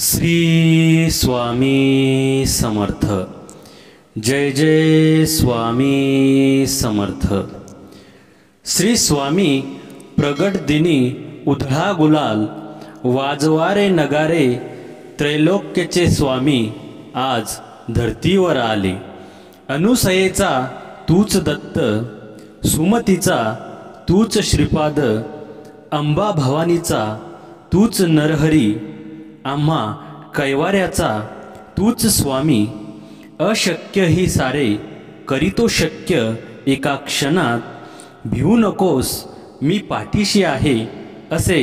श्री स्वामी समर्थ। जय जय स्वामी समर्थ। श्री स्वामी प्रगट दिनी उधळा गुलाल, वाजवारे नगारे त्रैलोक्यचे स्वामी आज धरतीवर आले। अनुसयेचा तूच दत्त, सुमतीचा तूच श्रीपाद, अंबा भवानीचा तूच नरहरी, आम्हा कैवाऱ्याचा तूच स्वामी। अशक्य ही सारे करीतो शक्य एका क्षणात, भिवू नकोस मी पाठीशी आहे असे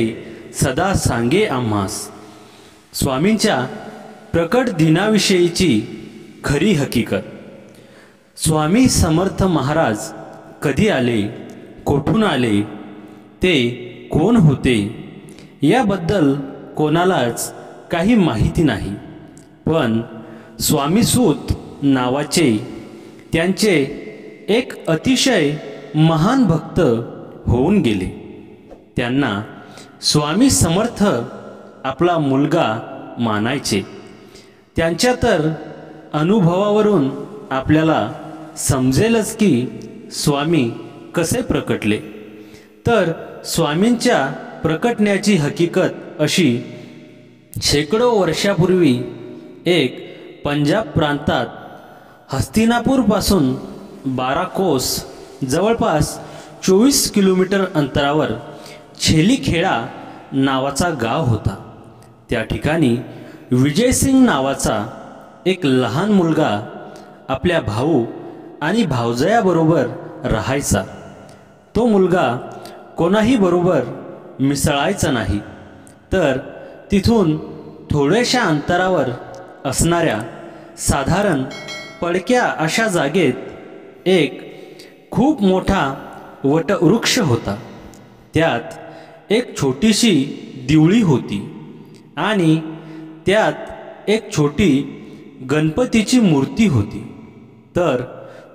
सदा सांगे आम्हास। स्वामींच्या प्रकट दिनाविषयीची खरी हकीकत। स्वामी समर्थ महाराज कधी आले, कोठून आले, ते कोण होते याबद्दल कोणालाच काही माहिती नाही। पण स्वामीसूत नावाचे त्यांचे एक अतिशय महान भक्त होऊन गेले। त्यांना स्वामी समर्थ आपला मुलगा मानायचे। त्यांच्या तर अनुभवावरून आपल्याला समजेलच की स्वामी कसे प्रकटले। तर स्वामींच्या प्रकटण्याची हकीकत अशी, शेकडो वर्षापूर्वी एक पंजाब प्रांतात हस्तिनापूरपासून 12 कोस जवळपास 24 किलोमीटर अंतरावर छेलीखेडा नावाचा गाव होता। त्या ठिकाणी विजयसिंग नावाचा एक लहान मुलगा आपल्या भाऊ आणि भावजयाबरोबर राहायचा। तो मुलगा कोणाही बरोबर मिसळायचा नाही, तर तिथून थोड्याशा अंतरावर असणाऱ्या साधारण पडक्या अशा जागेत एक खूप मोठा वटवृक्ष होता। त्यात एक छोटीशी दिवळी होती आणि त्यात एक छोटी गणपतीची मूर्ती होती। तर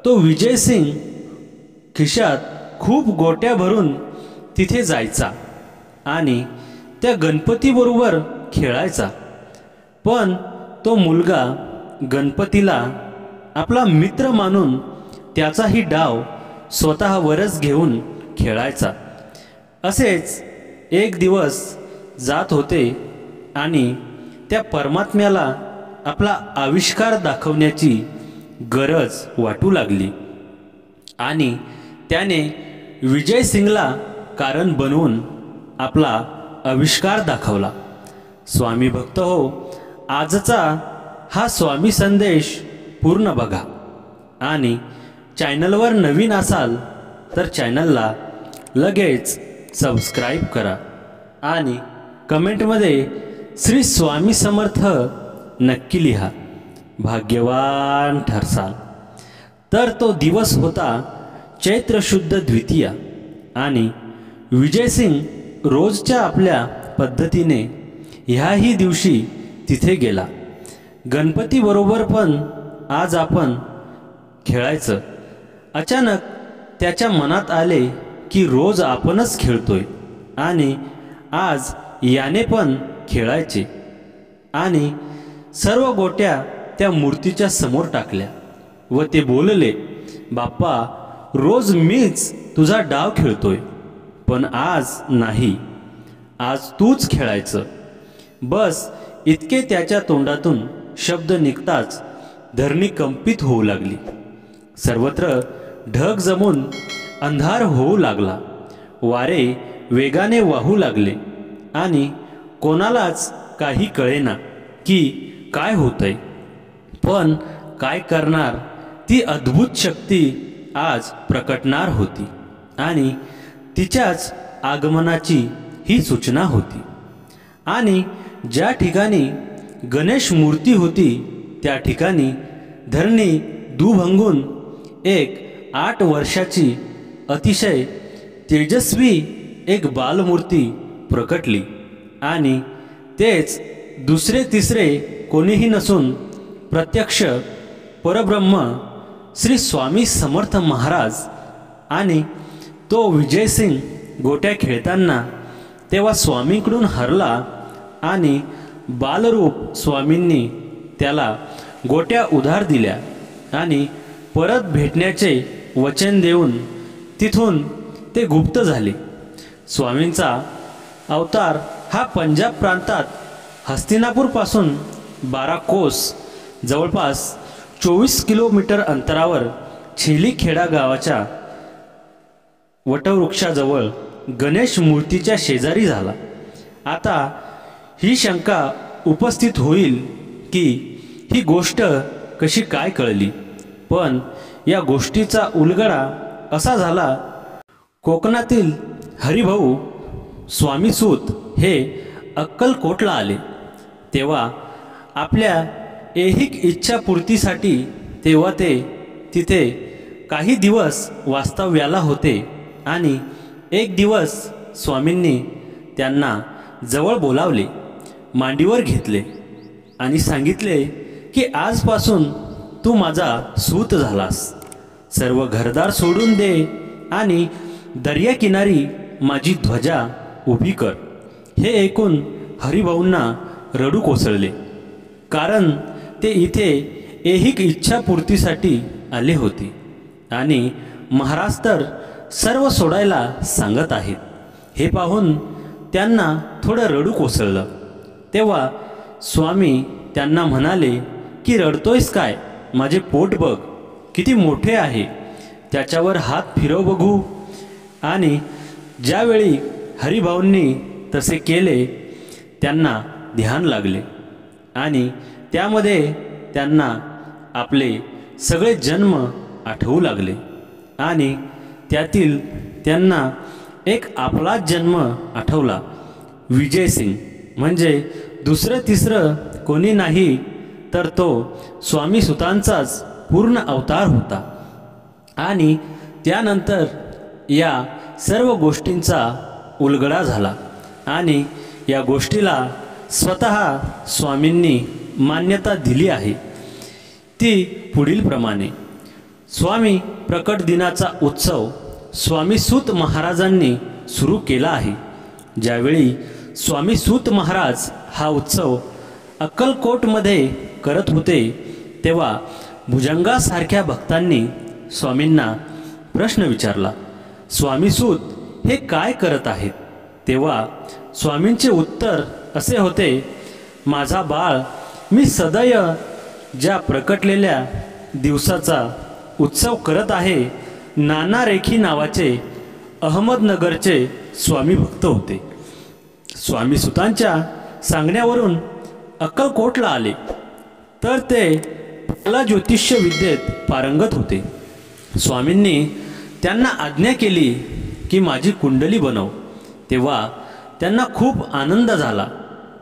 तो विजयसिंग खिशात खूप गोट्या भरून तिथे जायचा आणि त्या गणपतीबरोबर खेळायचा। पण तो मुलगा गणपतीला आपला मित्र मानून त्याचाही डाव स्वतःवरच घेऊन खेळायचा। असेच एक दिवस जात होते आणि त्या परमात्म्याला आपला आविष्कार दाखवण्याची गरज वाटू लागली आणि त्याने विजयसिंगला कारण बनवून आपला आविष्कार दाखवला। स्वामी भक्त हो, आजचा हा स्वामी संदेश पूर्ण बघा आणि चॅनलवर नवीन असाल तर चॅनलला लगेच सबस्क्राईब करा आणि कमेंटमध्ये श्री स्वामी समर्थ नक्की लिहा, भाग्यवान ठरसाल। तर तो दिवस होता चैत्र शुद्ध द्वितीया आणि विजयसिंग रोजच्या आपल्या पद्धतीने ह्याही दिवशी तिथे गेला। गणपती बरोबर पण आज आपण खेळायचं। अचानक त्याच्या मनात आले की रोज आपणच खेळतोय आणि आज याने पण खेळायचे। आणि सर्व गोट्या त्या मूर्तीच्या समोर टाकल्या व ते बोलले, बाप्पा रोज मीच तुझा डाव खेळतोय, पण आज नाही, आज तूच खेळायचं। बस इतके त्याच्या तोंडातून शब्द निघताच धरणी कंपित होऊ लागली। सर्वत्र ढग जमून अंधार होऊ लागला। वारे वेगाने वाहू लागले आणि कोणालाच काही कळेना की काय होतंय। पण काय करणार, ती अद्भुत शक्ती आज प्रकटणार होती आणि तिच्याच आगमनाची ही सूचना होती। आणि ज्या ठिकाणी गणेश मूर्ती होती त्या ठिकाणी धरणी दुभंगून एक 8 वर्षाची अतिशय तेजस्वी एक बालमूर्ती प्रकटली आणि तेच दुसरे तिसरे कोणीही नसून प्रत्यक्ष परब्रह्म श्री स्वामी समर्थ महाराज। आणि तो विजयसिंग गोट्या खेळताना तेव्हा स्वामींकडून हरला आणि बालरूप स्वामींनी त्याला गोट्या उधार दिल्या आणि परत भेटण्याचे वचन देऊन तिथून ते गुप्त झाले. स्वामींचा अवतार हा पंजाब प्रांतात हस्तिनापूरपासून 12 कोस जवळपास 24 किलोमीटर अंतरावर छेलीखेडा गावाच्या वटवृक्षाजवळ गणेश मूर्तीच्या शेजारी झाला. आता ही शंका उपस्थित होईल की ही गोष्ट कशी काय कळली, पण या गोष्टीचा उलगडा असा झाला. कोकणातील हरिभाऊ स्वामीसूत हे अक्कलकोटला आले तेव्हा आपल्या ऐहिक इच्छापूर्तीसाठी तेव्हा ते तिथे काही दिवस वास्तव्याला होते आणि एक दिवस स्वामींनी त्यांना जवळ बोलावले, मांडीवर घेतले आणि सांगितले की आजपासून तू माझा सूत झालास. सर्व घरदार सोडून दे आणि दर्याकिनारी माझी ध्वजा उभी कर. हे ऐकून हरिभाऊंना रडू कोसळले, कारण ते इथे ऐहिक इच्छापूर्तीसाठी आले होते आणि महाराज तर सर्व सोडायला सांगत आहेत. हे पाहून त्यांना थोडं रडू कोसळलं. तेव्हा स्वामी त्यांना म्हणाले की रडतोयस काय? माझे पोट बघ किती मोठे आहे, त्याच्यावर हात फिरव बघू. आणि ज्यावेळी हरिभाऊंनी तसे केले त्यांना ध्यान लागले आणि त्यामध्ये त्यांना आपले सगळे जन्म आठवू लागले आणि त्यातील त्यांना एक आपला जन्म आठवला. विजयसिंग म्हणजे दुसरं तिसरं कोणी नाही तर तो स्वामी सुतांचाच पूर्ण अवतार होता. आणि त्यानंतर या सर्व गोष्टींचा उलगडा झाला आणि या गोष्टीला स्वतः स्वामींनी मान्यता दिली आहे. ती पुढील प्रमाणे. स्वामी प्रकट दिनाचा उत्सव स्वामी सूत महाराजांनी सुरू केला आहे. ज्यावेळी स्वामी सूत महाराज हा उत्सव अक्कलकोटमध्ये करत होते तेव्हा भुजंगासारख्या भक्तांनी स्वामींना प्रश्न विचारला, स्वामी सूत हे काय करत आहेत? तेव्हा स्वामींचे उत्तर असे होते, माझा बाळ, मी सदैव ज्या प्रकटलेल्या दिवसाचा उत्सव करत आहे. नाना रेखी नावाचे अहमदनगरचे स्वामी भक्त होते. स्वामी सुतांच्या सांगण्यावरून अक्कलकोटला आले तर ते कला ज्योतिष्य विद्येत पारंगत होते. स्वामींनी त्यांना आज्ञा केली की माझी कुंडली बनव. तेव्हा त्यांना खूप आनंद झाला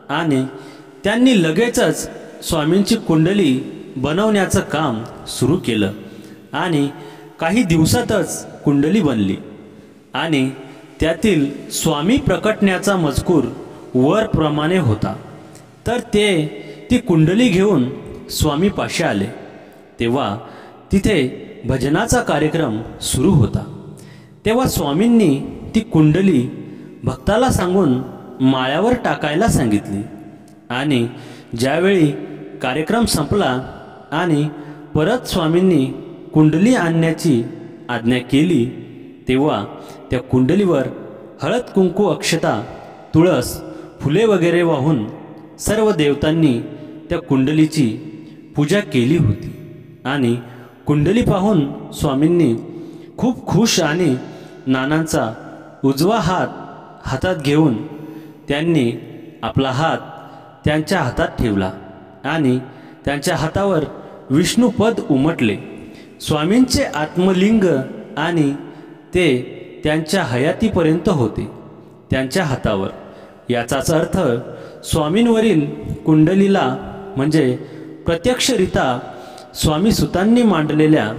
आणि त्यांनी लगेचच स्वामींची कुंडली बनवण्याचं काम सुरू केलं आणि काही दिवसातच कुंडली बनली आणि त्यातील स्वामी प्रकटण्याचा मजकूर वरप्रमाणे होता. तर ते ती कुंडली घेऊन स्वामीपाशी आले तेव्हा तिथे भजनाचा कार्यक्रम सुरू होता. तेव्हा स्वामींनी ती कुंडली भक्ताला सांगून माळ्यावर टाकायला सांगितली आणि ज्यावेळी कार्यक्रम संपला आणि परत स्वामींनी कुंडली आणण्याची आज्ञा केली तेव्हा त्या कुंडलीवर हळद कुंकू अक्षता तुळस फुले वगैरे वाहून सर्व देवतांनी त्या कुंडलीची पूजा केली होती. आणि कुंडली पाहून स्वामींनी खूप खुश आणि नानांचा उजवा हात हातात घेऊन त्यांनी आपला हात त्यांच्या हातात ठेवला आणि त्यांच्या हातावर विष्णुपद उमटले. स्वामींचे आत्मलिंग आणि ते त्यांच्या हयातीपर्यंत होते त्यांच्या हातावर. याचाच अर्थ स्वामींवरील कुंडलीला म्हणजे प्रत्यक्षरित्या स्वामी सुतांनी मांडलेल्या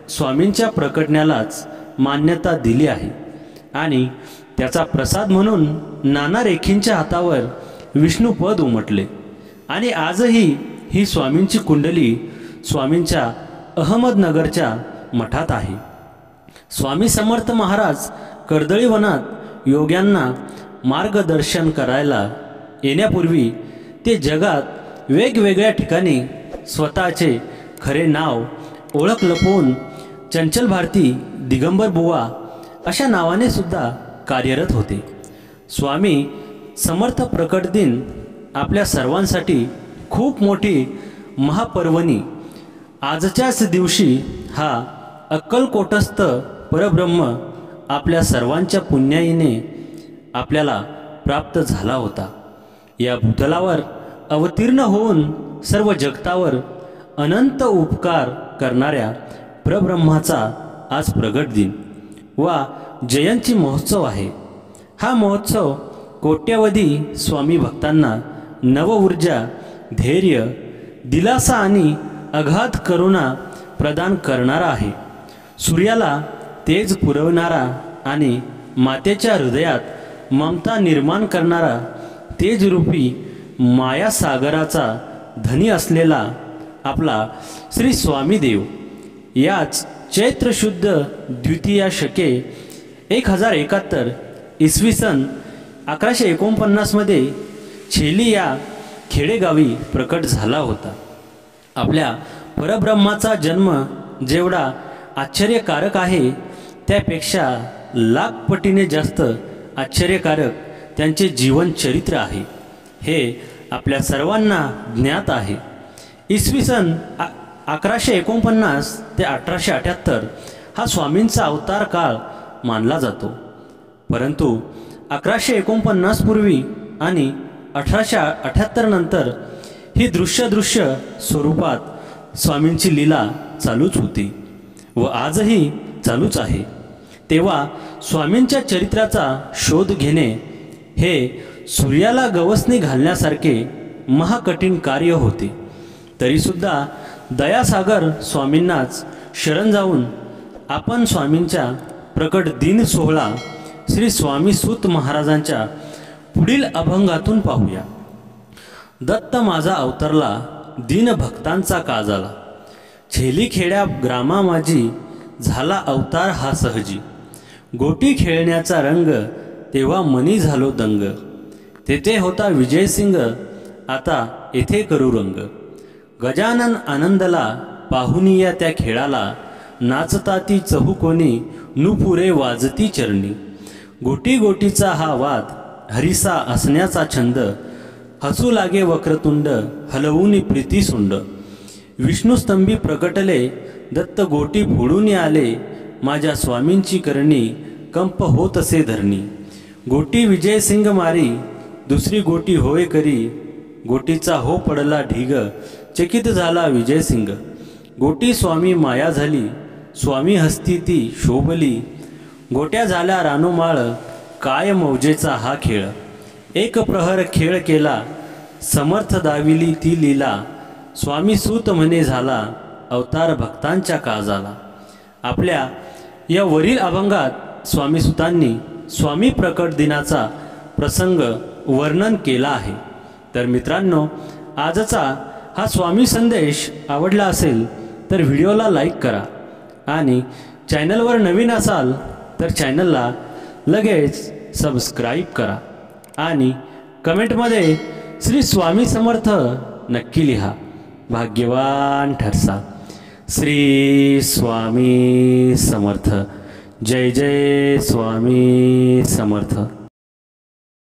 स्वामींच्या प्रकटण्यालाच मान्यता दिली आहे आणि त्याचा प्रसाद म्हणून नाना रेखींच्या हातावर विष्णुपद उमटले. आणि आजही ही स्वामींची कुंडली स्वामींच्या अहमदनगरच्या मठात आहे. स्वामी समर्थ महाराज कर्दळीवनात योग्यांना मार्गदर्शन करायला येण्यापूर्वी ते जगात वेगवेगळ्या ठिकाणी स्वतःचे खरे नाव ओळख लपवून चंचल भारती, दिगंबर बुवा अशा नावाने सुद्धा कार्यरत होते. स्वामी समर्थ प्रकट दिन आपल्या सर्वांसाठी खूप मोठी महापर्वणी. आजच्याच दिवशी हा अक्कलकोटस्थ परब्रह्म आपल्या सर्वांच्या पुण्याईने आपल्याला प्राप्त झाला होता. या भूतलावर अवतीर्ण होऊन सर्व जगतावर अनंत उपकार करणाऱ्या परब्रह्माचा आज प्रगट दिन वा जयंती महोत्सव आहे. हा महोत्सव कोट्यवधी स्वामी भक्तांना नवऊर्जा, धैर्य, दिलासा आणि अगाध करुणा प्रदान करणारा आहे. सूर्याला तेज पुरवणारा आणि मातेच्या हृदयात ममता निर्माण करणारा तेजरूपी मायासागराचा धनी असलेला आपला श्री स्वामीदेव याच चैत्र शुद्ध द्वितीया शके 1071 इसवी सन 1149 मध्ये छेली या खेडेगावी प्रकट झाला होता. आपल्या परब्रह्माचा जन्म जेवढा आश्चर्यकारक आहे त्यापेक्षा लाख पटीने जास्त आश्चर्यकारक त्यांचे जीवनचरित्र आहे. हे आपल्या सर्वांना ज्ञात आहे. इसवी सन 1149 ते 1878 हा स्वामींचा अवतार काळ मानला जातो. परंतु 1149 पूर्वी आणि 1878 नंतर ही दृश्य स्वरूपात स्वामींची लीला चालूच होती व आजही चालूच आहे. तेव्हा स्वामींच्या चरित्राचा शोध घेणे हे सूर्याला गवसणी घालण्यासारखे महाकठीण कार्य होते. तरीसुद्धा दयासागर स्वामींनाच शरण जाऊन आपण स्वामींच्या प्रकट दिन सोहळा श्री स्वामी सूत महाराजांच्या पुढील अभंगातून पाहूया. दत्त माझा अवतरला दीन भक्तांचा काजाला, छेली खेड्या ग्रामा माझी झाला अवतार हा सहजी. गोटी खेळण्याचा रंग तेव्हा मनी झालो दंग, तेथे होता विजयसिंग आता येथे करू रंग. गजानन आनंदला पाहुनिया त्या खेळाला, नाचता ती चहुकोनी नुपुरे वाजती चरणी. गोटी गोटीचा हा वाद हरिसा असण्याचा छंद, हसू लागे वक्रतुंड हलवून प्रीती सुंड. विष्णुस्तंभी प्रकटले दत्त गोटी फोडून आले, माझ्या स्वामींची करणी कंप होत असे धरणी. गोटी विजयसिंग मारी दुसरी गोटी होय करी, गोटीचा हो पडला ढीग चकित झाला विजयसिंग. गोटी स्वामी माया झाली स्वामी हस्ती ती शोभली, गोट्या झाल्या रानोमाळ काय मौजेचा हा खेळ. एक प्रहर खेळ केला समर्थ दाविली ती लीला, स्वामी सूत म्हणे झाला अवतार भक्तांच्या काजाला. आपल्या या वरील अभंगात स्वामी सुतांनी स्वामी प्रकट दिनाचा प्रसंग वर्णन केला आहे. तर मित्रांनो, आजचा हा स्वामी संदेश आवडला असेल तर व्हिडिओला लाईक करा आणि चॅनलवर नवीन असाल तर चॅनलला लगेच सबस्क्राईब करा आणि कमेंटमध्ये श्री स्वामी समर्थ नक्की लिहा. भाग्यवान ठरसा. श्री स्वामी समर्थ. जय जय स्वामी समर्थ.